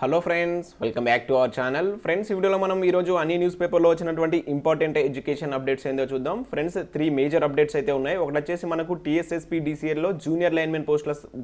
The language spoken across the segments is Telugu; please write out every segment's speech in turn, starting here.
Hello friends, welcome back to our channel. Friends, ఈ వీడియోలో మనం ఈరోజు అన్ని న్యూస్ పేపర్లో వచ్చినటువంటి ఇంపార్టెంట్ ఎడ్యుకేషన్ అప్డేట్స్ ఏందో చూద్దాం. ఫ్రెండ్స్, 3 మేజర్ అప్డేట్స్ అయితే ఉన్నాయి. ఒకటి వచ్చేసి మనకు TSSPDCLలో జూనియర్ లైన్మెన్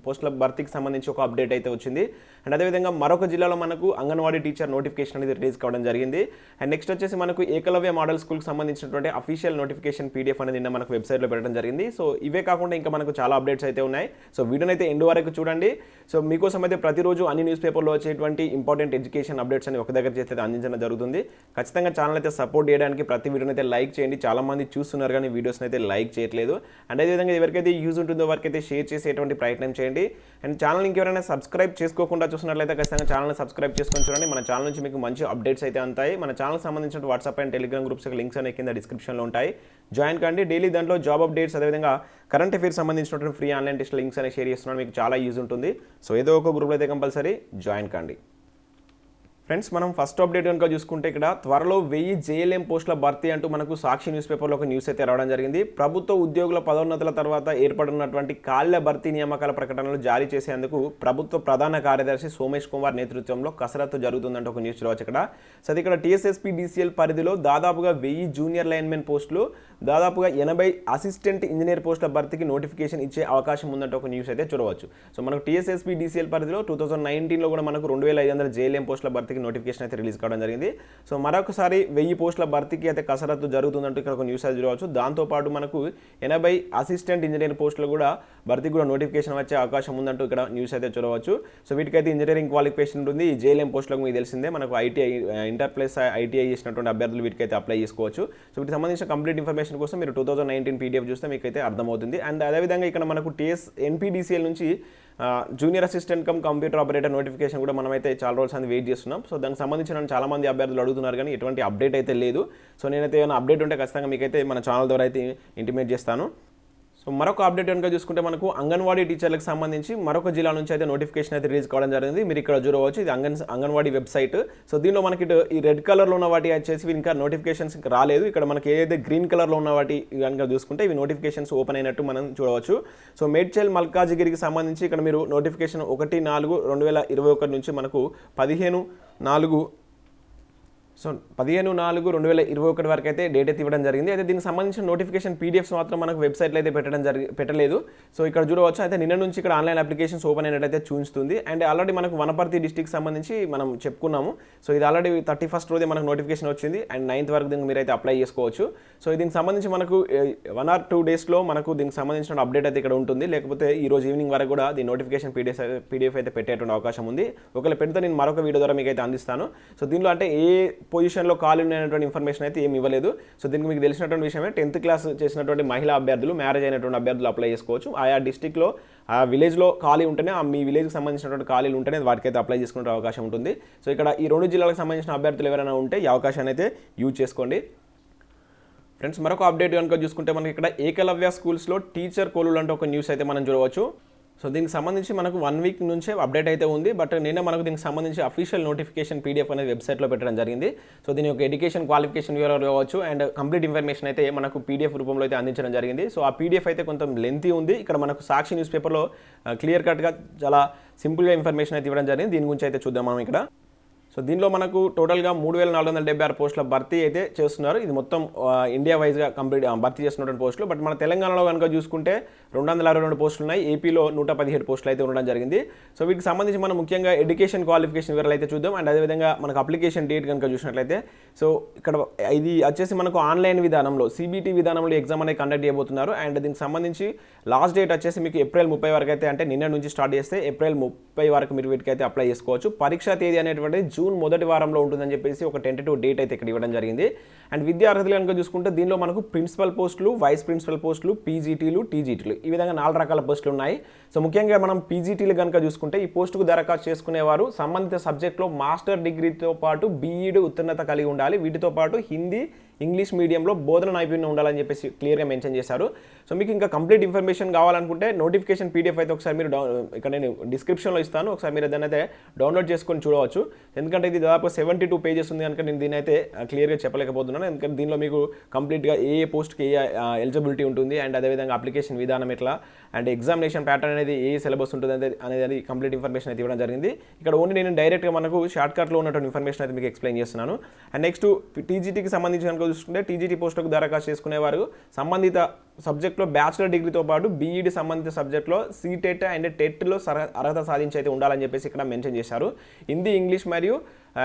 పోస్టుల భర్తీకి సంబంధించి ఒక అప్డేట్ అయితే వచ్చింది. అండ్ అదేవిధంగా మరొక జిల్లాలో మనకు అంగన్వాడీ టీచర్ నోటిఫికేషన్ అనేది రిలీజ్ కావడం జరిగింది. అండ్ నెక్స్ట్ వచ్చేసి మనకు ఏకలవ్య మోడల్ స్కూల్కి సంబంధించినటువంటి అఫీషియల్ నోటిఫికేషన్ PDF అనేది నిన్న మనకు వెబ్సైట్లో పెట్టడం జరిగింది. సో ఇవే కాకుండా ఇంకా మనకు చాలా అప్డేట్స్ అయితే ఉన్నాయి. సో వీడియోని అయితే ఎండ్ వరకు చూడండి. సో మీకోసం అయితే ప్రతిరోజు అన్ని న్యూస్ పేపర్లో వచ్చేటువంటి ఇంపార్టెంట్ ఎడ్యుకేషన్ అప్డేట్స్ అని ఒక దగ్గర చేస్తే అందించడం జరుగుతుంది. ఖచ్చితంగా ఛానల్ అయితే సపోర్ట్ చేయడానికి ప్రతి వీడియోని అయితే లైక్ చేయండి. చాలా మంది చూస్తున్నారు కానీ వీడియోస్ని అయితే లైక్ చేయట్లేదు. అండ్ అదేవిధంగా ఎవరికైతే యూజ్ ఉంటుందో వారికైతే షేర్ చేసేటువంటి ప్రయత్నం చేయండి. అండ్ ఛానల్ ఇంకెవరైనా సబ్స్క్రైబ్ చేసుకోకుండా చూసినట్లయితే ఖచ్చితంగా ఛానల్ని సబ్స్క్రైబ్ చేసుకొని చూడండి. మన ఛానల్ నుంచి మీకు మంచి అప్డేట్స్ అయితే అంతాయి. మన ఛానల్కి సంబంధించిన WhatsApp and Telegram groups links అనేవి కింద డిస్క్రిప్షన్లో ఉంటాయి. జాయిన్ కండి. డైలీ దాంట్లో జాబ్ అప్డేట్స్ అదేవిధంగా కరెంట్ అఫైర్స్ సంబంధించినటువంటి ఫ్రీ ఆన్లైన్ టెస్ట్ లింక్స్ అనేవి షేర్ చేస్తున్నాను. మీకు చాలా యూజ్ ఉంటుంది. సో ఏదో ఒక గ్రూప్లో అయితే కంపల్సరీ జాయిన్ కండి. ఫ్రెండ్స్, మనం ఫస్ట్ అప్డేట్ కనుక చూసుకుంటే ఇక్కడ త్వరలో 1000 JLM పోస్టుల భర్తీ అంటూ మనకు సాక్షి న్యూస్ పేపర్లో ఒక న్యూస్ అయితే రావడం జరిగింది. ప్రభుత్వ ఉద్యోగుల పదోన్నతుల తర్వాత ఏర్పడినటువంటి ఖాళీల భర్తీ నియామకాల ప్రకటనలు జారీ చేసేందుకు ప్రభుత్వ ప్రధాన కార్యదర్శి సోమేష్ కుమార్ నేతృత్వంలో కసరత్తు జరుగుతుందంటే ఒక న్యూస్ రావచ్చు ఇక్కడ. సో అది ఇక్కడ TSSPDCL పరిధిలో దాదాపుగా 1000 జూనియర్ లైన్మెన్ పోస్టులు, దాదాపుగా 80 అసిస్టెంట్ ఇంజనీర్ పోస్టుల భర్తీకి నోటిఫికేషన్ ఇచ్చే అవకాశం ఉందంటే ఒక న్యూస్ అయితే చూడవచ్చు. సో మనకు TSSPDCL పరిధిలో 2019లో కూడా మనకు 2500 JLM పోస్టుల భర్తీకి నోటిఫికేషన్ అయితే రిలీజ్ కావడం జరిగింది. సో మరొకసారి 1000 పోస్టుల భర్తీకి అయితే కసరత్తు జరుగుతుందంటూ ఇక్కడ ఒక న్యూస్ అయితే చూడవచ్చు. దాంతోపాటు మనకు 80 అసిస్టెంట్ ఇంజనీర్ పోస్టులు కూడా భర్తీకి కూడా నోటిఫికేషన్ వచ్చే అవకాశం ఉందంటూ ఇక్కడ న్యూస్ అయితే చూడవచ్చు. సో వీటికైతే ఇంజనీరింగ్ క్వాలిఫికేషన్ ఉంటుంది. ఈ JLM పోస్టులకు మీకు తెలిసిందే, మనకు ITI ఇంటర్ ప్లస్ ITI చేసినటువంటి అభ్యర్థులు వీటికైతే అప్లై చేసుకోవచ్చు. సో వీటికి సంబంధించిన కంప్లీట్ ఇన్ఫర్మేషన్ కోసం మీరు 2019 PDF చూస్తే మీకైతే అర్థమవుతుంది. అండ్ అదేవిధంగా ఇక్కడ మనకు NPDCL నుంచి junior assistant cum computer operator notification కూడా మనమైతే చాలా రోజులు అని వెయిట్ చేస్తున్నాం. సో దానికి సంబంధించిన చాలా మంది అభ్యర్థులు అడుగుతున్నారు కానీ ఎటువంటి అప్డేట్ అయితే లేదు. సో నేనైతే ఏమైనా అప్డేట్ ఉంటే ఖచ్చితంగా మీకైతే మన ఛానల్ ద్వారా అయితే ఇంటిమేట్ చేస్తాను. సో మరొక అప్డేట్ కనుక చూసుకుంటే మనకు అంగన్వాడీ టీచర్లకు సంబంధించి మరొక జిల్లా నుంచి అయితే నోటిఫికేషన్ అయితే రిలీజ్ కావడం జరిగింది. మీరు ఇక్కడ చూడవచ్చు, ఇది అంగన్వాడీ వెబ్సైట్. సో దీనిలో మనకి ఈ రెడ్ కలర్లో ఉన్న వాటి వచ్చేసి ఇంకా నోటిఫికేషన్స్ రాలేదు. ఇక్కడ మనకి ఏదైతే గ్రీన్ కలర్లో ఉన్న వాటి కనుక చూసుకుంటే ఇవి నోటిఫికేషన్స్ ఓపెన్ అయినట్టు మనం చూడవచ్చు. సో మేడ్చల్ మల్కాజిగిరికి సంబంధించి ఇక్కడ మీరు నోటిఫికేషన్ 1/4/2021 నుంచి మనకు 15/4/2021 వరకు అయితే డేట్ అయితే ఇవ్వడం జరిగింది. అయితే దీనికి సంబంధించిన నోటిఫికేషన్ PDFs మాత్రం మనకు వెబ్సైట్లో అయితే పెట్టలేదు. సో ఇక్కడ చూడవచ్చు, అయితే నిన్న నుంచి ఇక్కడ ఆన్లైన్ అప్లికేషన్స్ ఓపెన్ అయినట్టయితే చూస్తుంది. అండ్ ఆల్రెడీ మనకు వనపర్తి డిస్ట్రిక్ట్ సంబంధించి మనం చెప్పుకున్నాము. సో ఇది ఆల్రెడీ 31st రోజే మనకు నోటిఫికేషన్ వచ్చింది. అండ్ 9th వరకు దీనికి మీరైతే అప్లై చేసుకోవచ్చు. సో దీనికి సంబంధించి మనకు 1 or 2 డేస్లో మనకు దీనికి సంబంధించిన అప్డేట్ అయితే ఇక్కడ ఉంటుంది. లేకపోతే ఈ రోజు ఈవినింగ్ వరకు కూడా దీని నోటిఫికేషన్ PDF అయితే పెట్టేటువంటి అవకాశం ఉంది. ఒకవేళ పెడితే నేను మరొక వీడియో ద్వారా మీకు అయితే అందిస్తాను. సో దీనిలో అంటే ఏ పొజిషన్లో ఖాళీ ఉన్నటువంటి ఇన్ఫర్మేషన్ అయితే ఏమి ఇవ్వలేదు. సో దీనికి మీకు తెలిసినటువంటి విషయమే, 10th క్లాస్ చేసినటువంటి మహిళా అభ్యర్థులు, మ్యారేజ్ అయినటువంటి అభ్యర్థులు అప్లై చేసుకోవచ్చు. ఆయా డిస్టిక్లో ఆ విలేజ్లో ఖాళీ ఉంటేనే, మీ విలేజ్కి సంబంధించినటువంటి ఖాళీలు ఉంటేనే వాటికైతే అప్లై చేసుకునే అవకాశం ఉంటుంది. సో ఇక్కడ ఈ 2 జిల్లాలకు సంబంధించిన అభ్యర్థులు ఎవరైనా ఉంటే ఈ అవకాశాన్ని అయితే యూజ్ చేసుకోండి. ఫ్రెండ్స్, మరొక అప్డేట్ కనుక చూసుకుంటే మనకి ఇక్కడ ఏకలవ్య స్కూల్స్లో టీచర్ కోలులు అంటే ఒక న్యూస్ అయితే మనం చూడవచ్చు. సో దీనికి సంబంధించి మనకు 1 వీక్ నుంచే అప్డేట్ అయితే ఉంది. బట్ నిన్న మనకు దీనికి సంబంధించి అఫీషియల్ నోటిఫికేషన్ PDF అనేది వెబ్సైట్లో పెట్టడం జరిగింది. సో దీని యొక్క ఎడ్యుకేషన్ క్వాలిఫికేషన్ వివరాలు కావచ్చు అండ్ కంప్లీట్ ఇన్ఫర్మేషన్ అయితే మనకు PDF రూపంలో అయితే అందించడం జరిగింది. సో ఆ PDF అయితే కొంచెం లెంతీ ఉంది. ఇక్కడ మనకు సాక్షి న్యూస్ పేపర్లో క్లియర్ కట్గా చాలా సింపుల్గా ఇన్ఫర్మేషన్ అయితే ఇవ్వడం జరిగింది. దీని గురించి అయితే చూద్దాం మనం ఇక్కడ. సో దీనిలో మనకు టోటల్గా 3476 పోస్టుల భర్తీ అయితే చేస్తున్నారు. ఇది మొత్తం ఇండియా వైజ్గా భర్తీ చేస్తున్నటువంటి పోస్టులు. బట్ మన తెలంగాణలో కనుక చూసుకుంటే 262 పోస్టులు ఉన్నాయి. ఏపీలో 117 పోస్టులు అయితే ఉండడం జరిగింది. సో వీటికి సంబంధించి మనం ముఖ్యంగా ఎడ్యుకేషన్ క్వాలిఫికేషన్ వివరాలు అయితే చూద్దాం. అండ్ అదేవిధంగా మనకు అప్లికేషన్ డేట్ కనుక చూసినట్లయితే, సో ఇక్కడ ఇది వచ్చేసి మనకు ఆన్లైన్ విధానంలో CBT విధానంలో ఎగ్జామ్ అనేది కండక్ట్ చేయబోతున్నారు. అండ్ దీనికి సంబంధించి లాస్ట్ డేట్ వచ్చేసి మీకు ఏప్రిల్ 30 వరకు అయితే, అంటే నిన్న నుంచి స్టార్ట్ చేస్తే ఏప్రిల్ 30 వరకు మీరు వీటికైతే అప్లై చేసుకోవచ్చు. పరీక్షా తేదీ అనేటువంటి జూన్ మొదటి వారంలో ఉంటుందని చెప్పేసి ఒక టెంటేటివ్ డేట్ అయితే ఇక్కడ ఇవ్వడం జరిగింది. అండ్ విద్యా అర్హతలు కనుక చూసుకుంటే దీనిలో మనకు ప్రిన్సిపల్ పోస్టులు, వైస్ ప్రిన్సిపల్ పోస్టులు, PGTలు, TGTలు ఈ విధంగా 4 రకాల పోస్టులు ఉన్నాయి. సో ముఖ్యంగా మనం PGTలు కనుక చూసుకుంటే ఈ పోస్టుకు దరఖాస్తు చేసుకునేవారు సంబంధిత సబ్జెక్ట్లో మాస్టర్ డిగ్రీతో పాటు BEd ఉత్తీర్ణత కలిగి ఉండాలి. వీటితో పాటు హిందీ, ఇంగ్లీష్ మీడియంలో బోధన నైపుణ్యం ఉండాలని చెప్పేసి క్లియర్గా మెన్షన్ చేశారు. సో మీకు ఇంకా కంప్లీట్ ఇన్ఫర్మేషన్ కావాలనుకుంటే నోటిఫికేషన్ పీడిఎఫ్ అయితే ఒకసారి మీరు ఇక్కడ నేను డిస్క్రిప్షన్లో ఇస్తాను, ఒకసారి మీరు దాన్ని అయితే డౌన్లోడ్ చేసుకొని చూడవచ్చు. ఎందుకంటే ఇది దాదాపు 72 పేజెస్ ఉంది కనుక నేను దీని అయితే క్లియర్గా చెప్పలేకపోతున్నాను. ఎందుకంటే దీనిలో మీకు కంప్లీట్గా ఏ పోస్ట్కి ఏ ఎలిజిబిలిటీ ఉంటుంది అండ్ అదేవిధంగా అప్లికేషన్ విధానం ఎట్లా అండ్ ఎగ్జామినేషన్ ప్యాటర్న్ అనేది ఏ సిలబస్ ఉంటుంది అనేది కంప్లీట్ ఇన్ఫర్మేషన్ అయితే ఇవ్వడం జరిగింది. ఇక్కడ ఓన్లీ నేను డైరెక్ట్గా మనకు షార్ట్కట్లో ఉన్నటువంటి ఇన్ఫర్మేషన్ అయితే మీకు ఎక్స్ప్లెయిన్ చేస్తున్నాను. అండ్ నెక్స్ట్ టీజీటీకి సంబంధించి కనుక చూసుకుంటే టీజీటీ పోస్టులకు దరఖాస్తు చేసుకునేవారు సంబంధిత సబ్జెక్ట్లో బ్యాచిలర్ డిగ్రీతో పాటు బీఈడి సంబంధిత సబ్జెక్ట్లో సీటెట్ అండ్ టెట్లో అర్హత సాధించి అయితే ఉండాలని చెప్పేసి ఇక్కడ మెన్షన్ చేశారు. హిందీ ఇంగ్లీష్ మరియు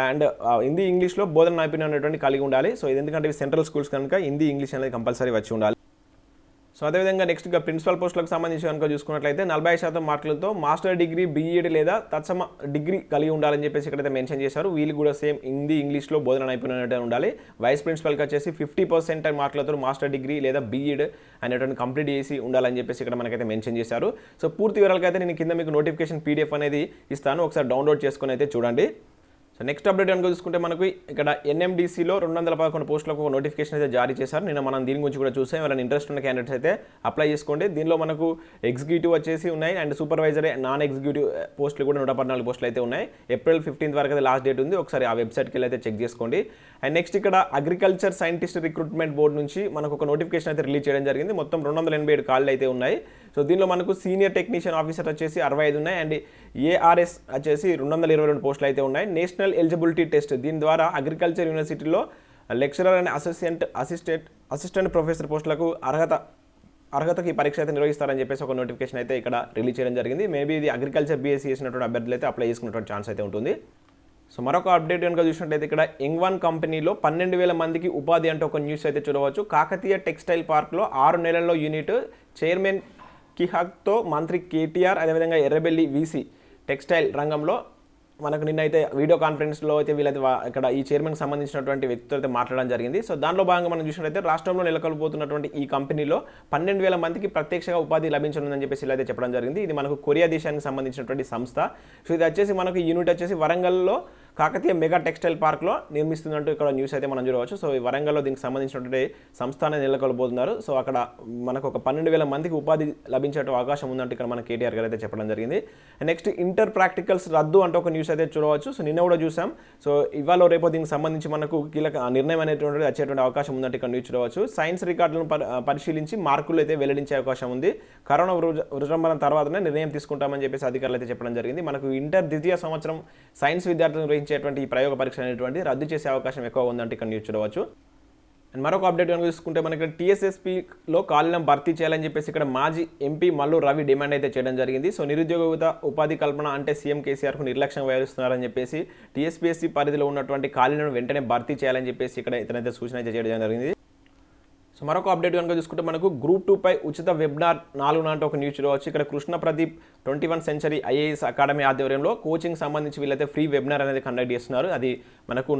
అండ్ హిందీ ఇంగ్లీష్లో బోధన నైపుణ్యం అనేటువంటి కలిగి ఉండాలి. సో ఇది ఎందుకంటే ఇవి సెంట్రల్ స్కూల్స్ కనుక హిందీ ఇంగ్లీష్ అనేది కంపల్సరీ వచ్చి ఉండాలి. సో అదేవిధంగా నెక్స్ట్గా ప్రిన్సిపల్ పోస్టులకు సంబంధించి కనుక చూసుకున్నట్లయితే 40% మార్కులతో మాస్టర్ డిగ్రీ బీఈడి లేదా తత్సమ డిగ్రీ కలిగి ఉండాలని చెప్పేసి ఇక్కడైతే మెన్షన్ చేశారు. వీళ్ళు కూడా సేమ్ హిందీ ఇంగ్లీష్లో బోధన నైపుణ్యం ఉండాలి. వైస్ ప్రిన్సిపల్కి వచ్చేసి 50% మార్కులతో మాస్టర్ డిగ్రీ లేదా బీఈడ్ అనేటువంటి కంప్లీట్ చేసి ఉండాలని చెప్పేసి ఇక్కడ మనకైతే మెన్షన్ చేశారు. సో పూర్తి వివరాలకి అయితే నేను కింద మీకు నోటిఫికేషన్ పీడిఎఫ్ అనేది ఇస్తాను, ఒకసారి డౌన్లోడ్ చేసుకొని అయితే చూడండి. సో నెక్స్ట్ అప్డేట్ కనుక చూసుకుంటే మనకు ఇక్కడ ఎన్ఎండిసిలో 211 పోస్టులకు ఒక నోటిఫికేషన్ అయితే జారీ చేశారు. నిన్న మనం దీని గురించి కూడా చూసాం. ఎవరైనా ఇంట్రెస్ట్ ఉన్న క్యాండిడేట్స్ అయితే అప్లై చేసుకోండి. దీనిలో మనకు ఎగ్జిక్యూటివ్ వచ్చేసి ఉన్నాయి అండ్ సూపర్వైజర్ నాన్ ఎగ్జిక్యూటివ్ పోస్టులు కూడా 114 పోస్టులు అయితే ఉన్నాయి. ఏప్రిల్ 15 వరకు అయితే లాస్ట్ డేట్ ఉంది. ఒకసారి ఆ వెబ్సైట్కి వెళ్ళి అయితే చెక్ చేసుకోండి. అండ్ నెక్స్ట్ ఇక్కడ అగ్రికల్చర్ సైంటిస్ట్ రిక్రూట్మెంట్ బోర్డు నుంచి మనకు ఒక నోటిఫికేషన్ అయితే రిలీజ్ చేయడం జరిగింది. మొత్తం 287 కాళ్ళు అయితే ఉన్నాయి. సో దీనిలో మనకు సీనియర్ టెక్నీషియన్ ఆఫీసర్ వచ్చేసి 65 ఉన్నాయి అండ్ ఏఆర్ఎస్ వచ్చేసి 222 పోస్టులు అయితే ఉన్నాయి. నేషనల్ ఎలిజిబిలిటీ టెస్ట్ దీని ద్వారా అగ్రికల్చర్ యూనివర్సిటీలో లెక్చరర్ అండ్ అసిస్టెంట్ ప్రొఫెసర్ పోస్టులకు అర్హతకి ఈ పరీక్ష అయితే నిర్వహిస్తారని చెప్పేసి ఒక నోటిఫికేషన్ అయితే ఇక్కడ రిలీజ్ చేయడం జరిగింది. మేబీ ఇది అగ్రికల్చర్ బీఎస్సీ చేసినటువంటి అభ్యర్థులు అయితే అప్లై చేసుకున్నటువంటి ఛాన్స్ అయితే ఉంటుంది. సో మరొక అప్డేట్ కనుక చూసినట్లయితే ఇక్కడ యంగ్1 కంపెనీలో 12,000 మందికి ఉపాధి అంటే ఒక న్యూస్ అయితే చూడవచ్చు. కాకతీయ టెక్స్టైల్ పార్క్లో 6 నెలల్లో యూనిట్ చైర్మన్ కిహాక్తో మంత్రి కేటీఆర్ అదేవిధంగా ఎర్రబెల్లి వీసీ టెక్స్టైల్ రంగంలో మనకు నిన్నైతే వీడియో కాన్ఫరెన్స్లో అయితే వీళ్ళైతే ఇక్కడ ఈ చైర్మన్కి సంబంధించినటువంటి వ్యక్తులతో అయితే మాట్లాడడం జరిగింది. సో దానిలో భాగంగా మనం చూసినట్లయితే రాష్ట్రంలో నెలకొల్పోతున్నటువంటి ఈ కంపెనీలో 12,000 మందికి ప్రత్యక్షంగా ఉపాధి లభించనుందని చెప్పేసి ఇలా అయితే చెప్పడం జరిగింది. ఇది మనకు కొరియా దేశానికి సంబంధించినటువంటి సంస్థ. సో ఇది వచ్చేసి మనకు యూనిట్ వచ్చేసి వరంగల్లో కాకతీయ మెగా టెక్స్టైల్ పార్క్లో నిర్మిస్తున్నట్టు ఇక్కడ న్యూస్ అయితే మనం చూడవచ్చు. సో ఈ వరంగల్లో దీనికి సంబంధించినటువంటి సంస్థ అనేది నెలకొల్పోతున్నారు. సో అక్కడ మనకు ఒక 12,000 మందికి ఉపాధి లభించే అవకాశం ఉందంటే ఇక్కడ మన కేటీఆర్ గారు అయితే చెప్పడం జరిగింది. నెక్స్ట్ ఇంటర్ ప్రాక్టికల్స్ రద్దు అంటే ఒక న్యూస్ అయితే చూడవచ్చు. సో నిన్న కూడా చూసాం. సో ఇవాళ రేపో దీనికి సంబంధించి మనకు కీలక నిర్ణయం అనేటువంటిది వచ్చేటువంటి అవకాశం ఉందంటే ఇక్కడ న్యూస్ చూడవచ్చు. సైన్స్ రికార్డులను పరిశీలించి మార్కులు అయితే వెల్లడించే అవకాశం ఉంది. కరోనా విజృంభణ తర్వాతనే నిర్ణయం తీసుకుంటామని చెప్పేసి అధికారులు అయితే చెప్పడం జరిగింది. మనకు ఇంటర్ ద్వితీయ సంవత్సరం సైన్స్ విద్యార్థులను నిర్వహించేటువంటి ఈ ప్రయోగ పరీక్ష అనేటువంటి రద్దు చేసే అవకాశం ఎక్కువ ఉందంటే ఇక్కడ న్యూస్ చూడవచ్చు. అండ్ మరొక అప్డేట్ కనుక చూసుకుంటే మనకి టీఎస్ఎస్పీలో ఖాళీలను భర్తీ చేయాలని చెప్పేసి ఇక్కడ మాజీ ఎంపీ మల్లు రవి డిమాండ్ అయితే చేయడం జరిగింది. సో నిరుద్యోగ ఉపాధి కల్పన అంటే సీఎం కేసీఆర్కు నిర్లక్ష్యం వహిస్తున్నారని చెప్పేసి టీఎస్పీఎస్సీ పరిధిలో ఉన్నటువంటి ఖాళీలను వెంటనే భర్తీ చేయాలని చెప్పేసి ఇక్కడ ఇతనైతే సూచన అయితే చేయడం జరిగింది. సో మరొక అప్డేట్ కనుక చూసుకుంటే మనకు గ్రూప్ 2 పై ఉచిత వెబినార్ 4 నాటి ఒక న్యూస్ చూడవచ్చు. ఇక్కడ Krishna Pradeep 21 century IAS academy ఆధ్వర్యంలో కోచింగ్ సంబంధించి వీళ్ళైతే ఫ్రీ వెబినార్ అనేది కండక్ట్ చేస్తున్నారు. అది మనకు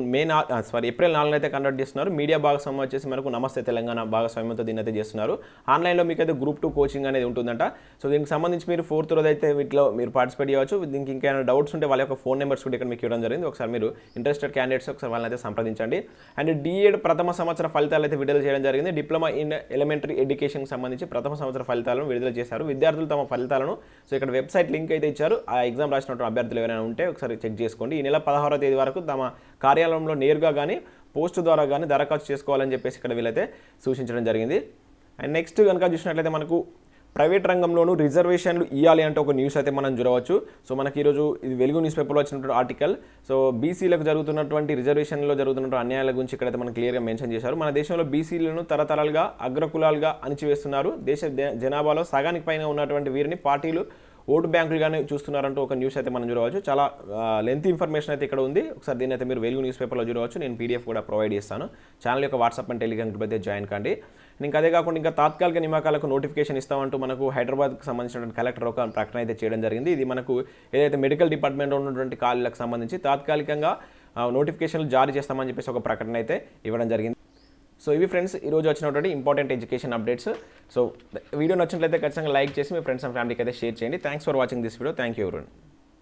ఏప్రిల్ 4 అయితే కండక్ట్ చేస్తున్నారు. మీడియా భాగస్వామ్యం వచ్చేసి మనకు నమస్తే తెలంగాణ భాగస్వామ్యంతో దీన్ని అయితే చేస్తున్నారు. ఆన్లైన్లో మీకు అయితే గ్రూప్ 2 కోచింగ్ అనేది ఉంటుందంట. సో దీనికి సంబంధించి మీరు 4th రోజు అయితే వీటిలో మీరు పార్టిసిపేట్ చేయవచ్చు. దీనికి ఇంకేమైనా డౌట్స్ ఉంటే వాళ్ళ యొక్క ఫోన్ నెంబర్స్ కూడా ఇక్కడ మీకు ఇవ్వడం జరిగింది. ఒకసారి మీరు ఇంట్రెస్టెడ్ క్యాండిడేట్స్ ఒకసారి వాళ్ళని అయితే సంప్రదించండి. అండ్ డిఎడ్ ప్రథమ సంవత్సర ఫలితాలు అయితే విడుదల చేయడం జరిగింది. డిప్లొమా ఇన్ ఎలిమెంటరీ ఎడ్యుకేషన్కి సంబంధించి ప్రథమ సంవత్సర ఫలితాలను విడుదల చేశారు. విద్యార్థులు తమ ఫలితాలను సో ఇక్కడ వెబ్సైట్ లింక్ అయితే ఇచ్చారు. ఆ ఎగ్జామ్ రాసినటువంటి అభ్యర్థులు ఎవరైనా ఉంటే ఒకసారి చెక్ చేసుకోండి. ఈ నెల 16వ తేదీ వరకు తమ కార్యాలయంలో నేరుగా కానీ పోస్ట్ ద్వారా కానీ దరఖాస్తు చేసుకోవాలని చెప్పేసి ఇక్కడ వీళ్ళైతే సూచించడం జరిగింది. అండ్ నెక్స్ట్ కనుక చూసినట్లయితే మనకు ప్రైవేట్ రంగంలోనూ రిజర్వేషన్లు ఇవ్వాలి అంటే ఒక న్యూస్ అయితే మనం చూడవచ్చు. సో మనకి ఈరోజు ఇది వెలుగు న్యూస్ పేపర్లో వచ్చినటువంటి ఆర్టికల్. సో బీసీలకు జరుగుతున్నటువంటి రిజర్వేషన్లో జరుగుతున్నటువంటి అన్యాయాల గురించి ఇక్కడైతే మనం క్లియర్గా మెన్షన్ చేశారు. మన దేశంలో బీసీలను తరతరాలుగా అగ్రకులాలుగా అణిచివేస్తున్నారు. దేశ జనాభాలో సగానికి పైన ఉన్నటువంటి వీరిని పార్టీలు ఓటు బ్యాంకులుగానే చూస్తున్నారంటూ ఒక న్యూస్ అయితే మనం చూడవచ్చు. చాలా లెంత్ ఇన్ఫర్మేషన్ అయితే ఇక్కడ ఉంది. ఒకసారి దీన్ని అయితే మీరు వెలుగు న్యూస్ పేపర్లో చూడవచ్చు. నేను పీడిఎఫ్ కూడా ప్రొవైడ్ చేస్తాను. ఛానల్ యొక్క వాట్సాప్ అండ్ టెలిగ్రామ్ గ్రూప్ అయితే జాయిన్ కండి. ఇంకా అదే కాకుండా ఇంకా తాత్కాలిక నియామకాలకు నోటిఫికేషన్ ఇస్తామంటూ మనకు హైదరాబాద్కి సంబంధించినటువంటి కలెక్టర్ ఒక ప్రకటన అయితే చేయడం జరిగింది. ఇది మనకు ఏదైతే మెడికల్ డిపార్ట్మెంట్లో ఉన్నటువంటి ఖాళీలకు సంబంధించి తాత్కాలికంగా నోటిఫికేషన్లు జారీ చేస్తామని చెప్పేసి ఒక ప్రకటన అయితే ఇవ్వడం జరిగింది. సో ఇవి ఫ్రెండ్స్ ఈరోజు వచ్చినటువంటి important education updates. So video నచ్చినట్లయితే ఖచ్చితంగా లైక్ చేసి మీ ఫ్రెండ్స్ అండ్ ఫ్యామిలీకి అయితే షేర్ చేయండి. Thanks for watching this video. Thank you everyone.